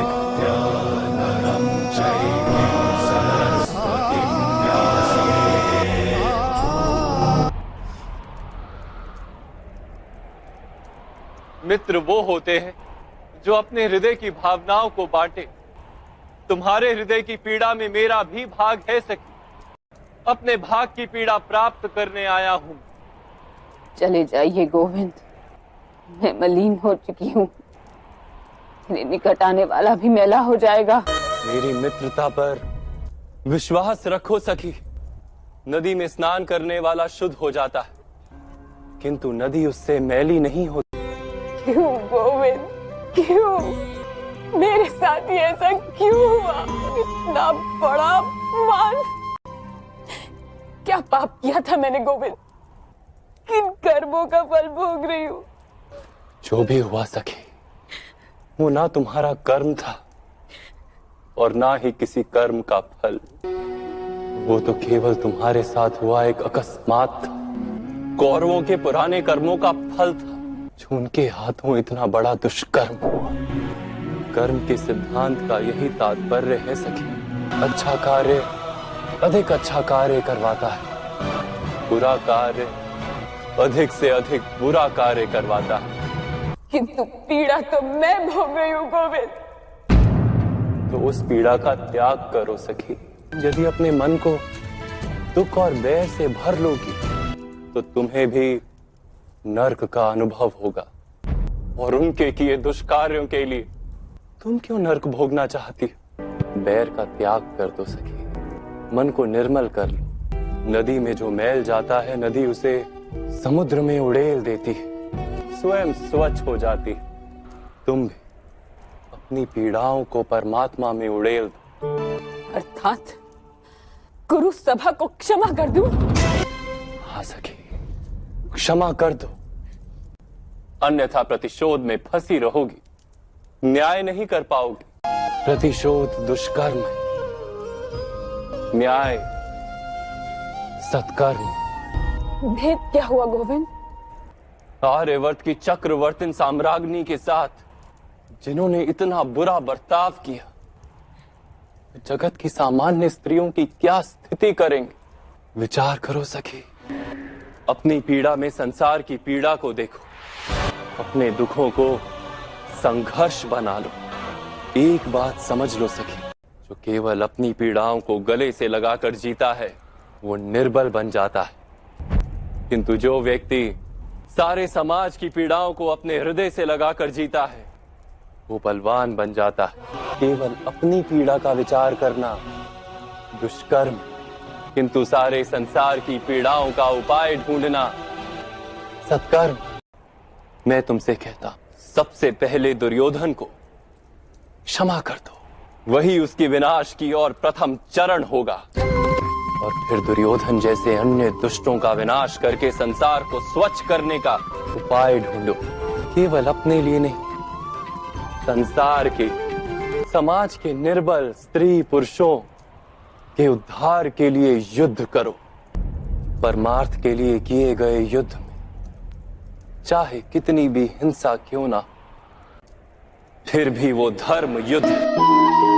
विद्याधरं चैव सरस्वतीं व्यासे। मित्र वो होते हैं जो अपने हृदय की भावनाओं को बांटे। तुम्हारे हृदय की पीड़ा में मेरा भी भाग है सखी। अपने भाग की पीड़ा प्राप्त करने आया हूं। चले जाइए गोविंद, मैं मलिन हो चुकी हूँ। मेरे निकट आने वाला भी मैला हो जाएगा। मेरी मित्रता पर विश्वास रखो सखी। नदी में स्नान करने वाला शुद्ध हो जाता है, किंतु नदी उससे मैली नहीं होती। क्यों गोविंद, क्यों मेरे साथ ही ऐसा क्यों हुआ? इतना बड़ा अपमान, क्या पाप किया था मैंने गोविंद? किन कर्मों का फल भोग रही हूँ? जो भी हुआ सखी, वो ना तुम्हारा कर्म था और ना ही किसी कर्म का फल। वो तो केवल तुम्हारे साथ हुआ एक अकस्मात था। कौरवों के पुराने कर्मों का फल था, जो उनके हाथों इतना बड़ा दुष्कर्म हुआ। कर्म के सिद्धांत का यही तात्पर्य है सखी। अच्छा कार्य अधिक अच्छा कार्य करवाता है, बुरा कार्य अधिक से अधिक बुरा कार्य करवाता है। किंतु पीड़ा तो मैं भोग रही हूँ गोविंद। तो उस पीड़ा का त्याग करो सखी। यदि अपने मन को दुख और बैर से भर लोगी तो तुम्हें भी नर्क का अनुभव होगा। और उनके किए दुष्कार्यों के लिए तुम क्यों नर्क भोगना चाहती? बैर का त्याग कर दो सखी, मन को निर्मल कर लो। नदी में जो मैल जाता है, नदी उसे समुद्र में उड़ेल देती है, स्वयं स्वच्छ हो जाती है। तुम भी अपनी पीड़ाओं को परमात्मा में उड़ेल दो। अर्थात गुरु सभा को क्षमा कर दूं? हाँ सखी, क्षमा कर दो, अन्यथा प्रतिशोध में फंसी रहोगी, न्याय नहीं कर पाओगी। प्रतिशोध दुष्कर्म है, न्याय सत्कर्म। भेद क्या हुआ गोविंद? आर्यवर्त की चक्रवर्तीन साम्राज्ञी के साथ जिन्होंने इतना बुरा बर्ताव किया, जगत की सामान्य स्त्रियों की क्या स्थिति करेंगे? विचार करो सखी, अपनी पीड़ा में संसार की पीड़ा को देखो, अपने दुखों को संघर्ष बना लो। एक बात समझ लो सखी, जो केवल अपनी पीड़ाओं को गले से लगाकर जीता है वो निर्बल बन जाता है, किंतु जो व्यक्ति सारे समाज की पीड़ाओं को अपने हृदय से लगाकर जीता है वो बलवान बन जाता है। केवल अपनी पीड़ा का विचार करना दुष्कर्म, किंतु सारे संसार की पीड़ाओं का उपाय ढूंढना सत्कर्म। मैं तुमसे कहता, सबसे पहले दुर्योधन को क्षमा कर दो, वही उसकी विनाश की ओर प्रथम चरण होगा। और फिर दुर्योधन जैसे अन्य दुष्टों का विनाश करके संसार को स्वच्छ करने का उपाय ढूंढो। केवल अपने लिए नहीं, संसार के, समाज के निर्बल स्त्री पुरुषों के उद्धार के लिए युद्ध करो। परमार्थ के लिए किए गए युद्ध में चाहे कितनी भी हिंसा क्यों ना, फिर भी वो धर्म युद्ध है।